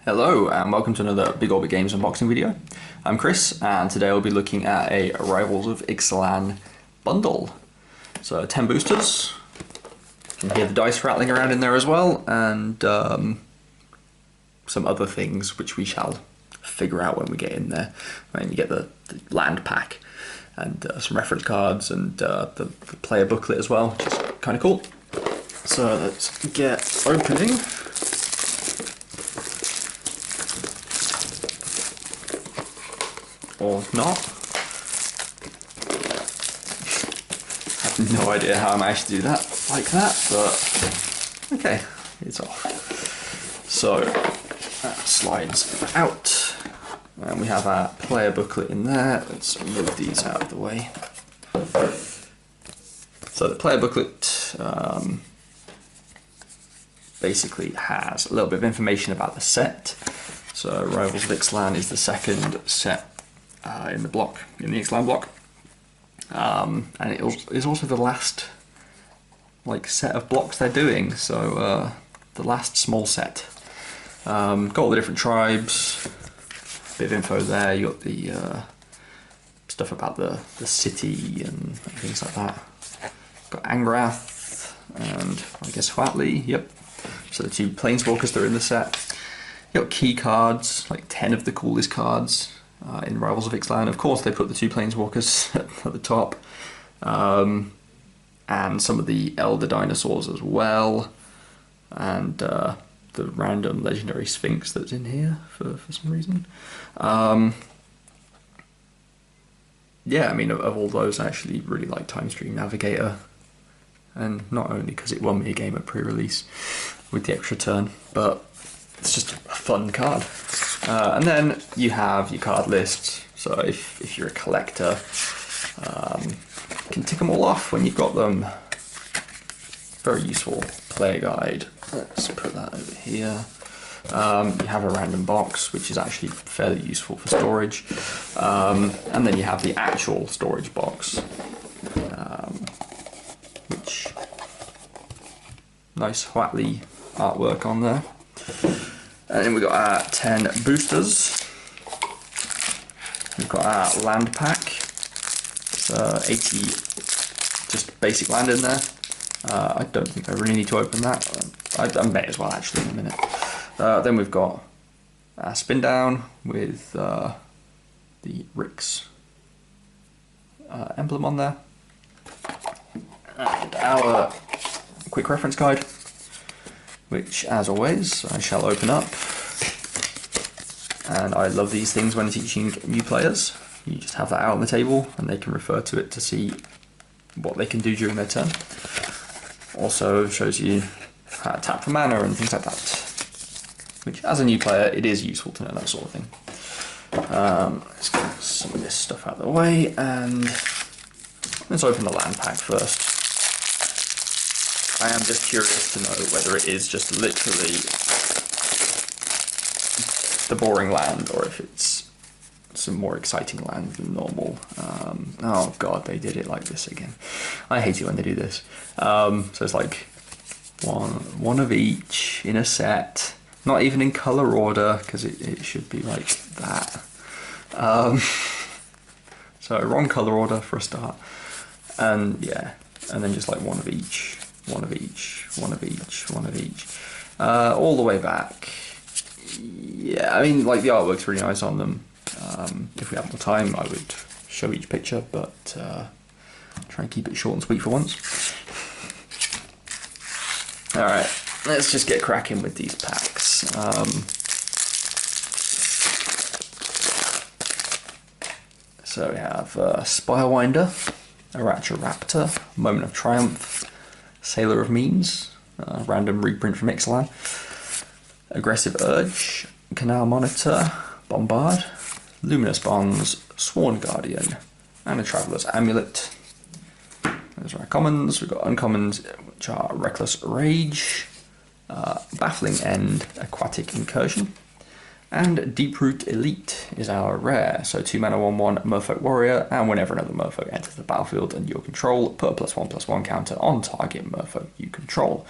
Hello and welcome to another Big Orbit Games unboxing video. I'm Chris and today we'll be looking at a Rivals of Ixalan bundle. So 10 boosters, you can hear the dice rattling around in there as well, and some other things which we shall figure out when we get in there. When you get the land pack and some reference cards and the player booklet as well, which is kind of cool. So let's get opening. Or not. I have no idea how I managed to do that like that, but okay, it's off. So that slides out, and we have our player booklet in there. Let's move these out of the way. So the player booklet basically has a little bit of information about the set. So Rivals of Ixalan is the second set in the Ixalan block, and it is also the last set of blocks they're doing. So the last small set. Got all the different tribes, bit of info there. You got the stuff about the city and things like that. Got Angrath and I guess Huatli. Yep. So the two planeswalkers that are in the set. You got key cards, like 10 of the coolest cards. In Rivals of Ixalan, of course, they put the two planeswalkers at the top, and some of the elder dinosaurs as well, and the random legendary sphinx that's in here for some reason. Yeah, I mean, of all those, I actually really like Time Stream Navigator, and not only because it won me a game at pre-release with the extra turn, but it's just a fun card. And then you have your card list, so if you're a collector, you can tick them all off when you've got them. Very useful player guide. Let's put that over here. You have a random box, which is actually fairly useful for storage. And then you have the actual storage box, which nice Huatli artwork on there. And then we've got our 10 boosters. We've got our land pack. It's 80 just basic land in there. I don't think I really need to open that. I may as well actually in a minute. Then we've got our spin down with the Rix emblem on there. And our quick reference guide, which, as always, I shall open up. And I love these things when teaching new players. You just have that out on the table and they can refer to it to see what they can do during their turn. Also shows you how to tap for mana and things like that, which, as a new player, it is useful to know that sort of thing. Let's get some of this stuff out of the way, and let's open the land pack first. I am just curious to know whether it is just literally the boring land or if it's some more exciting land than normal. Oh god, they did it like this again. I hate it when they do this. So it's like one of each in a set, not even in color order, because it should be like that. So wrong color order for a start, and yeah, and then just like one of each. One of each, one of each, one of each, all the way back. Yeah, I mean, like, the artwork's really nice on them. If we have more time, I would show each picture, but try and keep it short and sweet for once. Alright, let's just get cracking with these packs. So we have Spirewinder, Raptor, Moment of Triumph, Sailor of Means, random reprint from Ixalan, Aggressive Urge, Canal Monitor, Bombard, Luminous Bonds, Sworn Guardian, and a Traveller's Amulet. Those are our commons. We've got uncommons, which are Reckless Rage, Baffling End, Aquatic Incursion, and Deeproot Elite is our rare. So 2 mana 1/1 Merfolk Warrior, and whenever another Merfolk enters the battlefield under your control, put a +1/+1 counter on target Merfolk you control.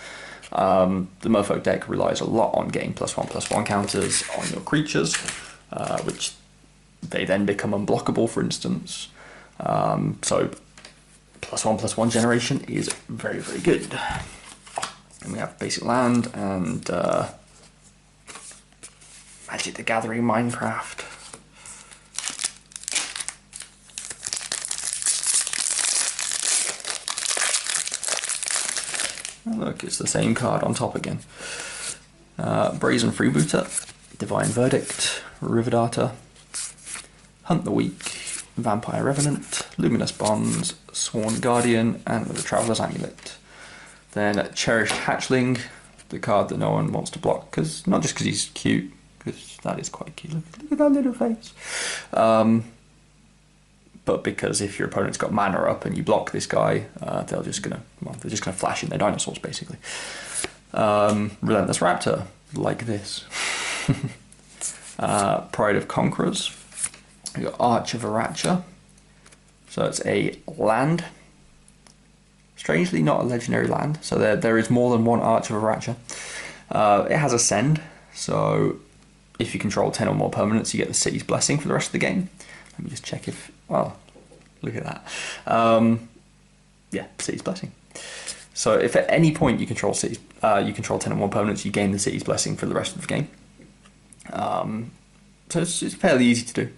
The Merfolk deck relies a lot on getting +1/+1 counters on your creatures, which they then become unblockable, for instance. So +1/+1 generation is very, very good. And we have basic land and Magic the Gathering Minecraft. And look, it's the same card on top again. Brazen Freebooter, Divine Verdict, River Data, Hunt the Weak, Vampire Revenant, Luminous Bonds, Sworn Guardian, and the Traveller's Amulet. Then Cherished Hatchling, the card that no one wants to block, because not just because he's cute, because that is quite cute. Look at that little face. But because if your opponent's got mana up and you block this guy, they're just gonna flash in their dinosaurs basically. Relentless Raptor, like this. Pride of Conquerors. We've got Arch of Aracha. So it's a land. Strangely not a legendary land, so there is more than one Arch of Aracha. It has Ascend, so if you control 10 or more permanents, you get the City's Blessing for the rest of the game. Let me just check if, well, look at that. Yeah, City's Blessing. So if at any point you control 10 or more permanents, you gain the City's Blessing for the rest of the game. So it's fairly easy to do.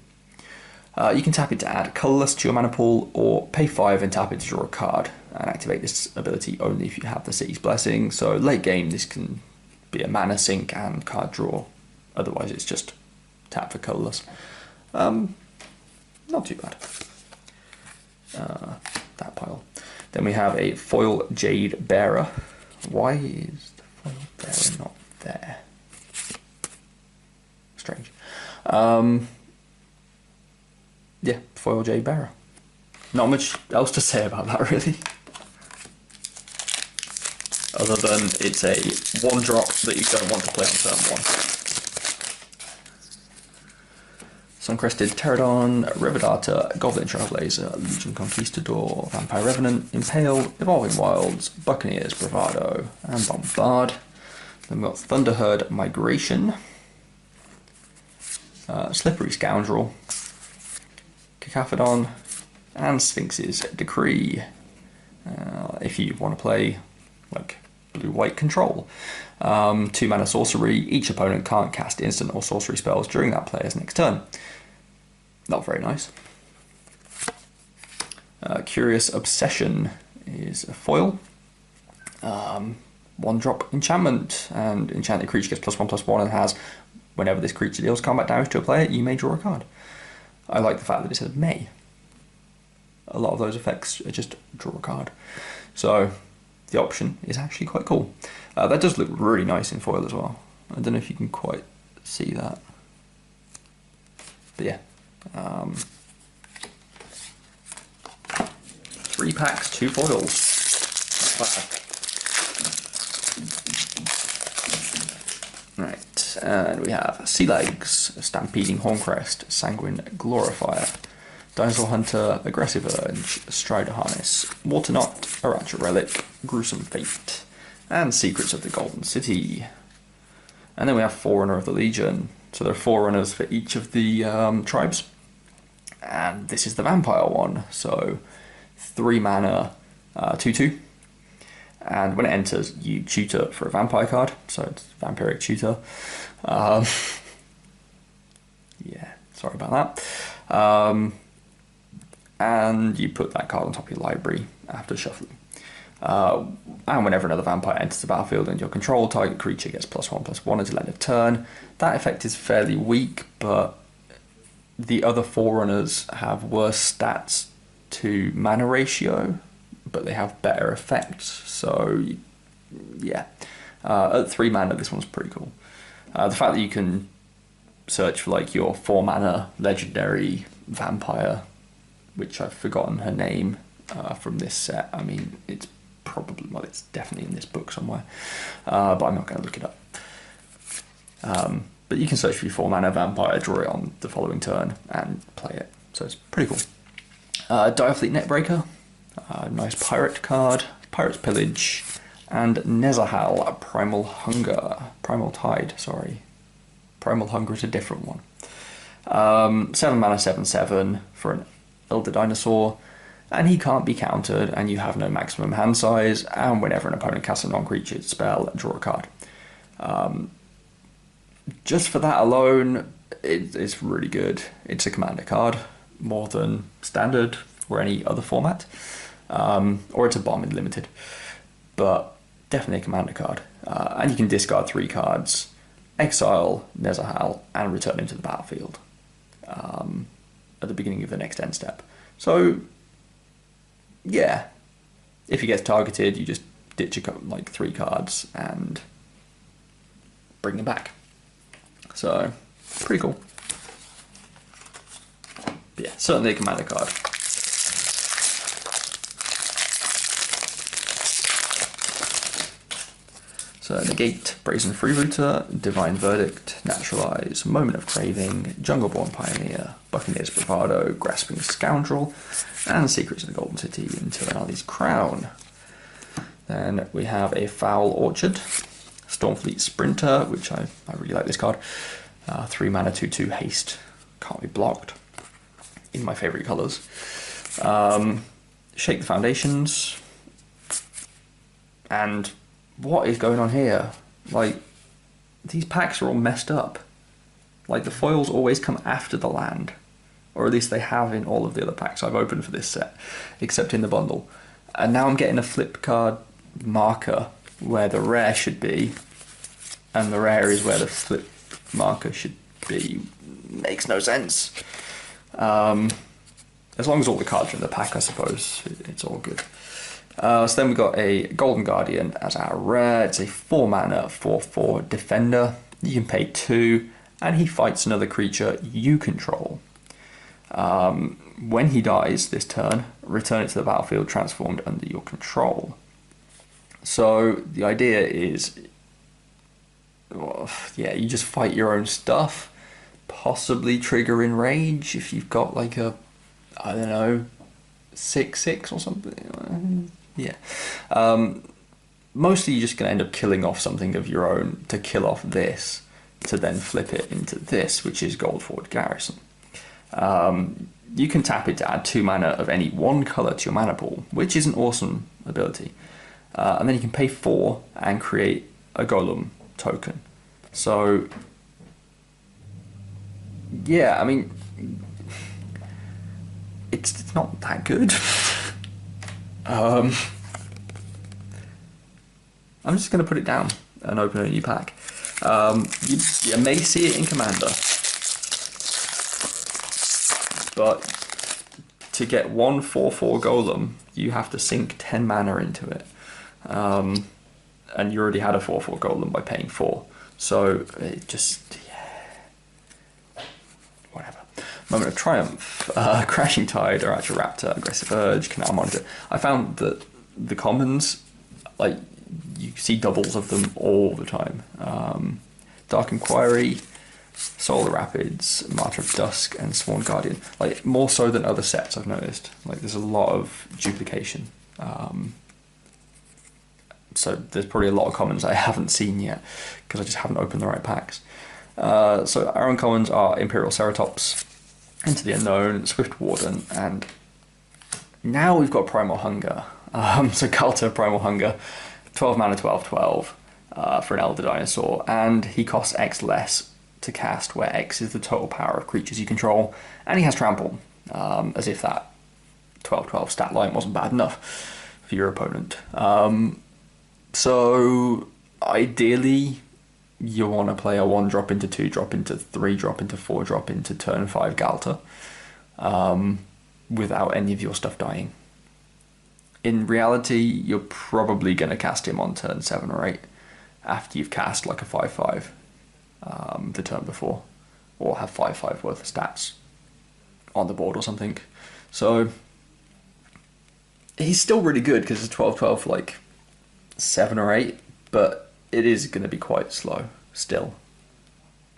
You can tap it to add colourless to your mana pool, or pay 5 and tap it to draw a card, and activate this ability only if you have the City's Blessing. So late game, this can be a mana sink and card draw. Otherwise, it's just tap for colourless. Not too bad. That pile. Then we have a Foil Jade Bearer. Why is the Foil Bearer not there? Strange. Yeah, Foil Jade Bearer. Not much else to say about that, really. Other than it's a 1-drop that you don't want to play on turn 1. Suncrested Pterodon, Riverdata, Goblin Trailblazer, Legion Conquistador, Vampire Revenant, Impale, Evolving Wilds, Buccaneers, Bravado, and Bombard. Then we've got Thunderherd Migration, Slippery Scoundrel, Cacaphodon, and Sphinx's Decree. If you want to play like blue-white control. 2 mana sorcery, each opponent can't cast instant or sorcery spells during that player's next turn. Not very nice. Curious Obsession is a foil. 1-drop enchantment, and enchanted creature gets +1/+1 and has, whenever this creature deals combat damage to a player, you may draw a card. I like the fact that it says may. A lot of those effects are just draw a card. So the option is actually quite cool. That does look really nice in foil as well. I don't know if you can quite see that. But yeah. 3 packs, 2 foils. Right, and we have Sea Legs, Stampeding Horncrest, Sanguine Glorifier, Dinosaur Hunter, Aggressive Urge, Strider Harness, Water Knot, Aracha Relic, Gruesome Fate, and Secrets of the Golden City. And then we have Forerunner of the Legion. So there are Forerunners for each of the tribes. And this is the Vampire one. So 3 mana, 2/2. And when it enters, you tutor for a Vampire card. So it's Vampiric Tutor. Yeah, sorry about that. And you put that card on top of your library after shuffling. And whenever another vampire enters the battlefield and your control, target creature gets +1/+1 until end of turn. That effect is fairly weak, but the other Forerunners have worse stats to mana ratio, but they have better effects. So, yeah. At 3 mana, this one's pretty cool. The fact that you can search for like your 4 mana legendary vampire, which I've forgotten her name from this set. I mean, it's probably, well, it's definitely in this book somewhere, but I'm not going to look it up. But you can search for your 4 mana vampire, draw it on the following turn, and play it. So it's pretty cool. Direfleet Netbreaker, nice pirate card, Pirate's Pillage, And Nezahal, Primal Hunger. Primal Tide, sorry. Primal Hunger is a different one. 7 mana, 7/7 for an Elder Dinosaur, and he can't be countered, and you have no maximum hand size, and whenever an opponent casts a non-creature spell, draw a card. Just for that alone, it's really good. It's a commander card, more than standard or any other format, or it's a bomb in limited, but definitely a commander card. And you can discard 3 cards, exile Nezahal, and return him to the battlefield at the beginning of the next end step. So, yeah, if he gets targeted, you just ditch like 3 cards and bring him back. So, pretty cool. But yeah, certainly a commander card. So negate, Brazen Freebooter, Divine Verdict, Naturalize, Moment of Craving, Jungleborn Pioneer, Buccaneer's Bravado, Grasping Scoundrel, and Secrets of the Golden City into Anali's Crown. Then we have a Foul Orchard, Stormfleet Sprinter, which I really like this card. 3 mana, 2/2 haste, can't be blocked. In my favourite colours. Shake the Foundations, and what is going on here? Like, these packs are all messed up. Like, the foils always come after the land, or at least they have in all of the other packs I've opened for this set, except in the bundle. And now I'm getting a flip card marker where the rare should be, and the rare is where the flip marker should be. Makes no sense. As long as all the cards are in the pack, I suppose it's all good. So then we got a Golden Guardian as our rare. It's a 4 mana, 4/4 defender. You can pay 2, and he fights another creature you control. When he dies this turn, return it to the battlefield transformed under your control. So the idea is, well, yeah, you just fight your own stuff, possibly trigger Enrage if you've got like a, I don't know, 6/6 or something. Yeah. Mostly you're just going to end up killing off something of your own to kill off this, to then flip it into this, which is Gold Forward Garrison. You can tap it to add 2 mana of any one colour to your mana pool, which is an awesome ability. And then you can pay 4 and create a Golem token. So, yeah, I mean, it's not that good. I'm just going to put it down and open a new pack. You may see it in Commander, but to get 1 4/4 Golem, you have to sink 10 mana into it. And you already had a 4/4 Golem by paying 4. So it just, yeah, whatever. Moment of Triumph, Crashing Tide, Raptor, Aggressive Urge, Canal Monitor. I found that the commons, like, you see doubles of them all the time. Dark Inquiry, Solar Rapids, Martyr of Dusk, and Sworn Guardian. Like, more so than other sets, I've noticed. Like, there's a lot of duplication. So there's probably a lot of commons I haven't seen yet, because I just haven't opened the right packs. So our uncommons are Imperial Ceratops, Into the Unknown, Swift Warden, and now we've got Primal Hunger. So Kalta Primal Hunger, 12 mana, 12/12 for an Elder Dinosaur, and he costs X less to cast, where X is the total power of creatures you control, and he has Trample, as if that 12/12 stat line wasn't bad enough for your opponent. So ideally, you want to play a 1-drop into 2-drop into 3-drop into 4-drop into turn 5 Galta, without any of your stuff dying. In reality, you're probably going to cast him on turn 7 or 8 after you've cast like a 5/5 the turn before, or have 5/5 worth of stats on the board or something. So he's still really good because it's 12/12 for like 7 or 8, but it is going to be quite slow still.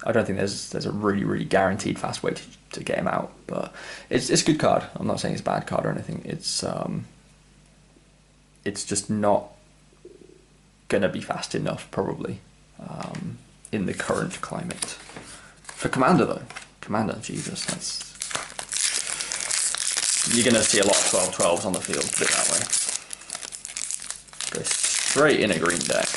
I don't think there's a really guaranteed fast way to get him out, but it's a good card. I'm not saying it's a bad card or anything. It's just not going to be fast enough, probably, in the current climate. For Commander, though. Commander, Jesus, that's... You're going to see a lot of 12-12s on the field, put it that way. Go straight in a green deck.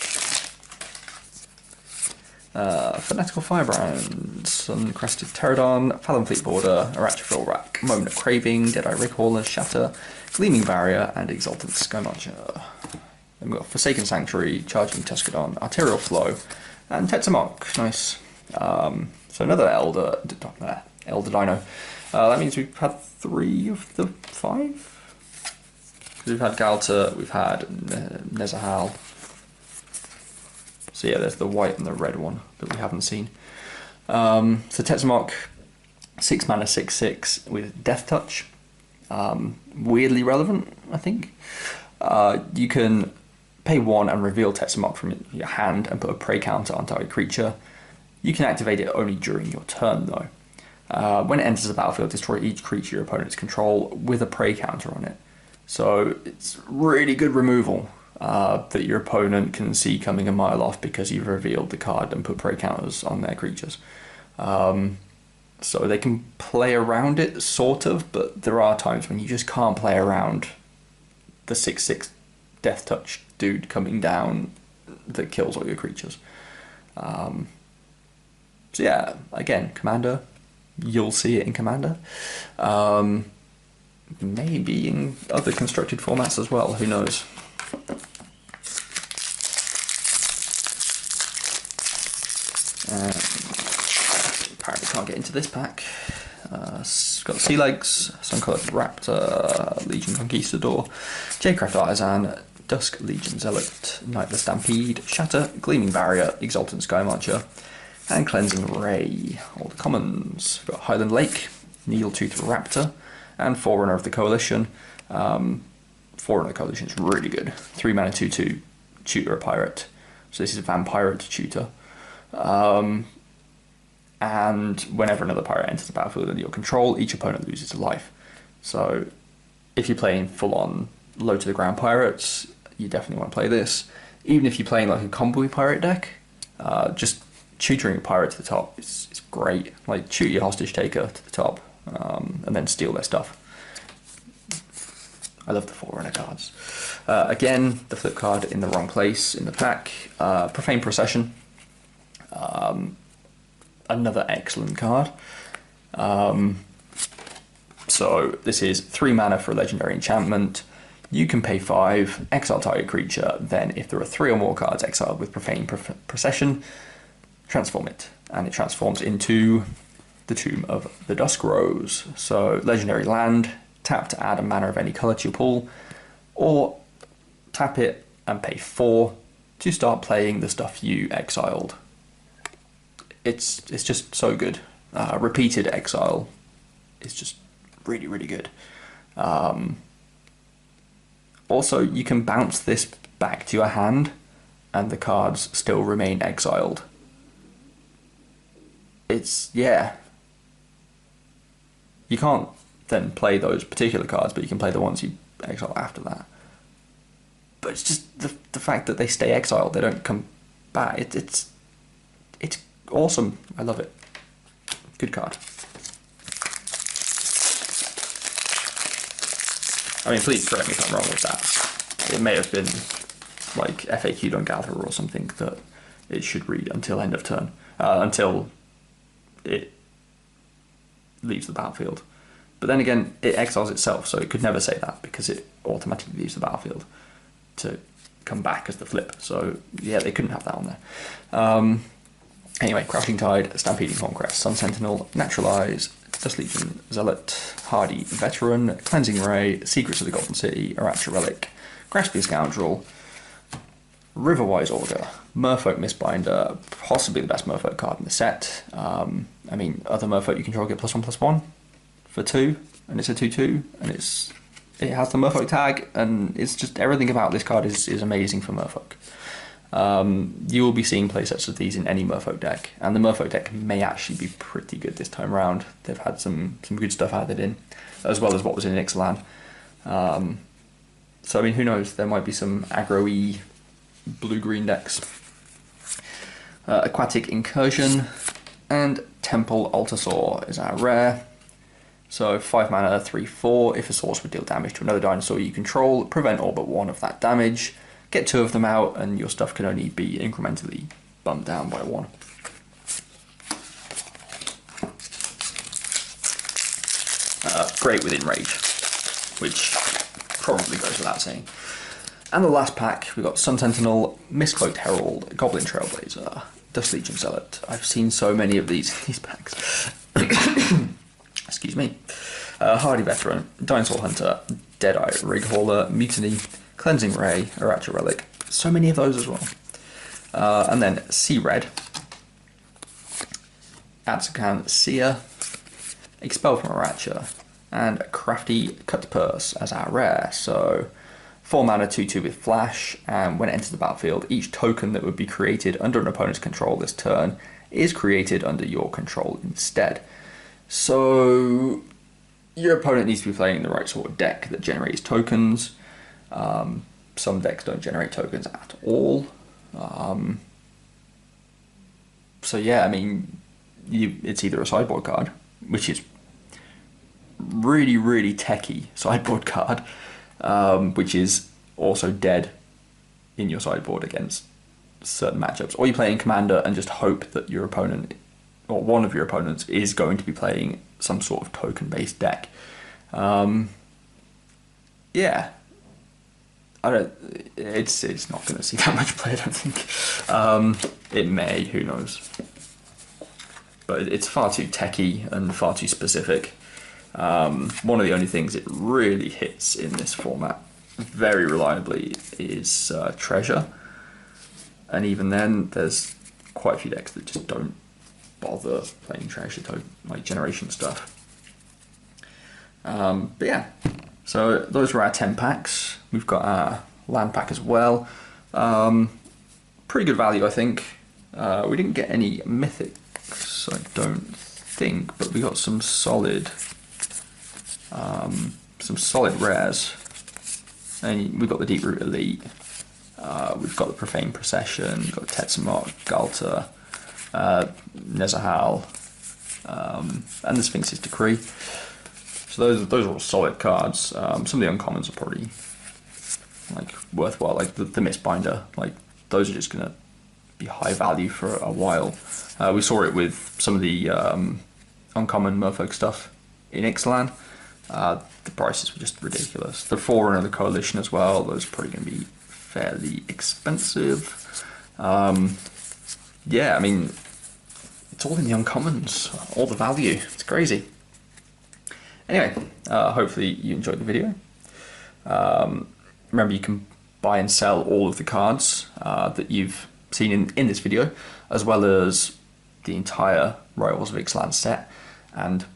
Fanatical Firebrand, Suncrested Pterodon, Fathom Fleet Border, Arachiphil Rack, Moment of Craving, Deadeye Recall, Shatter, Gleaming Barrier, and Exultant Skymarcher. Then we've got Forsaken Sanctuary, Charging Tuscadon, Arterial Flow, and Tetzamok. Nice. So another Elder Dino. That means we've had 3 of the 5? We've had Galta, we've had Nezahal. So yeah, there's the white and the red one that we haven't seen. So Tetzamok, 6 mana, 6/6 with Death Touch. Weirdly relevant, I think. You can pay 1 and reveal Tetzamok from your hand and put a prey counter on target creature. You can activate it only during your turn, though. When it enters the battlefield, destroy each creature your opponents control with a prey counter on it. So it's really good removal that your opponent can see coming a mile off because you've revealed the card and put prey counters on their creatures. So they can play around it, sort of, but there are times when you just can't play around the 6/6 Death Touch dude coming down that kills all your creatures. So yeah, again, Commander, you'll see it in Commander. Maybe in other constructed formats as well, who knows. Apparently can't get into this pack. It's got Sea Legs, Suncolored Raptor, Legion Conquistador, Jadecraft Artisan, Dusk Legion Zealot, Nightless Stampede, Shatter, Gleaming Barrier, Exultant Skymarcher, and Cleansing Ray. All the commons. We've got Highland Lake, Needletooth Raptor, and Forerunner of the Coalition. Forerunner of the Coalition is really good. 3 mana, 2/2, tutor a pirate. So this is a Vampirate tutor. And whenever another pirate enters the battlefield under your control, each opponent loses a life. So if you're playing full-on low-to-the-ground pirates, you definitely want to play this. Even if you're playing like a combo pirate deck, just tutoring a pirate to the top is great. Like, shoot your hostage taker to the top, and then steal their stuff. I love the Forerunner cards. Again, the flip card in the wrong place in the pack. Profane Procession. Another excellent card. So this is 3 mana for a legendary enchantment. You can pay 5, exile target creature, then if there are 3 or more cards exiled with Profane Procession, transform it. And it transforms into the Tomb of the Dusk Rose. So legendary land, tap to add a mana of any colour to your pool, or tap it and pay 4 to start playing the stuff you exiled. It's just so good. Repeated exile is just really, really good. Also, you can bounce this back to your hand and the cards still remain exiled. Yeah. You can't then play those particular cards, but you can play the ones you exile after that. But it's just the fact that they stay exiled, they don't come back. It's awesome. I love it. Good card. I mean, please correct me if I'm wrong with that. It may have been like FAQ'd on Gatherer or something that it should read until end of turn, until it leaves the battlefield. But then again, it exiles itself, so it could never say that because it automatically leaves the battlefield to come back as the flip. So yeah, they couldn't have that on there. Anyway, Crouching Tide, Stampeding Horncrest, Sun Sentinel, Naturalize, Dust Legion, Zealot, Hardy Veteran, Cleansing Ray, Secrets of the Golden City, Aracha Relic, Grasping Scoundrel, Riverwise Augur, Merfolk Mistbinder, possibly the best Merfolk card in the set. I mean, other Merfolk you control get +1/+1 for 2, and it's a 2/2, and it has the Merfolk tag, and it's just everything about this card is amazing for Merfolk. You will be seeing playsets of these in any Merfolk deck, and the Merfolk deck may actually be pretty good this time around. They've had some good stuff added in, as well as what was in Ixalan. So I mean, who knows? There might be some aggro-y blue-green decks. Aquatic Incursion and Temple Altasaur is our rare. So 5 mana, 3/4. If a source would deal damage to another dinosaur you control, prevent all but one of that damage. Get 2 of them out, and your stuff can only be incrementally bumped down by 1. Great with Enrage, which probably goes without saying. And the last pack, we've got Sun Sentinel, Mistcloaked Herald, Goblin Trailblazer, Dust Legion Zealot. I've seen so many of these packs. Excuse me. Hardy Veteran, Dinosaur Hunter, Deadeye, Rig Hauler, Mutiny, Cleansing Ray, Aracha Relic. So many of those as well. And then Sea Red, Atsukan Seer, Expel from Aracha, and Crafty Cut Purse as our rare. So 4 mana, 2/2 with flash, and when it enters the battlefield, each token that would be created under an opponent's control this turn is created under your control instead. So your opponent needs to be playing the right sort of deck that generates tokens. Some decks don't generate tokens at all. So yeah, I mean, it's either a sideboard card, which is really, really techy sideboard card, which is also dead in your sideboard against certain matchups, or you play in Commander and just hope that your opponent, or one of your opponents, is going to be playing some sort of token-based deck. Yeah, it's not going to see that much play, I don't think. It may, who knows. But it's far too techy and far too specific. One of the only things it really hits in this format very reliably is Treasure. And even then, there's quite a few decks that just don't bother playing Treasure, like generation stuff. But yeah, so those were our 10 packs. We've got our land pack as well. Pretty good value, I think. We didn't get any mythics, I don't think, but we got some solid rares. And we've got the Deep Root Elite. We've got the Profane Procession. We've got Tetzimok, Galta, Nezahal, and the Sphinx's Decree. So those are all solid cards. Some of the uncommons are probably like worthwhile, like the Mistbinder. Like those are just gonna be high value for a while. We saw it with some of the uncommon Merfolk stuff in Ixalan. The prices were just ridiculous. The Forerunner of the Coalition as well, those are probably going to be fairly expensive. Yeah, I mean, it's all in the uncommons, all the value. It's crazy. Anyway, hopefully you enjoyed the video. Remember, you can buy and sell all of the cards that you've seen in this video, as well as the entire Rivals of Ixalan set and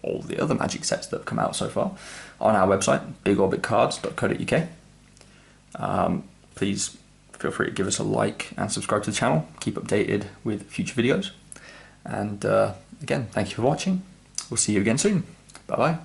all the other Magic sets that have come out so far on our website, bigorbitcards.co.uk. Please feel free to give us a like and subscribe to the channel. Keep updated with future videos. And again, thank you for watching. We'll see you again soon. Bye bye.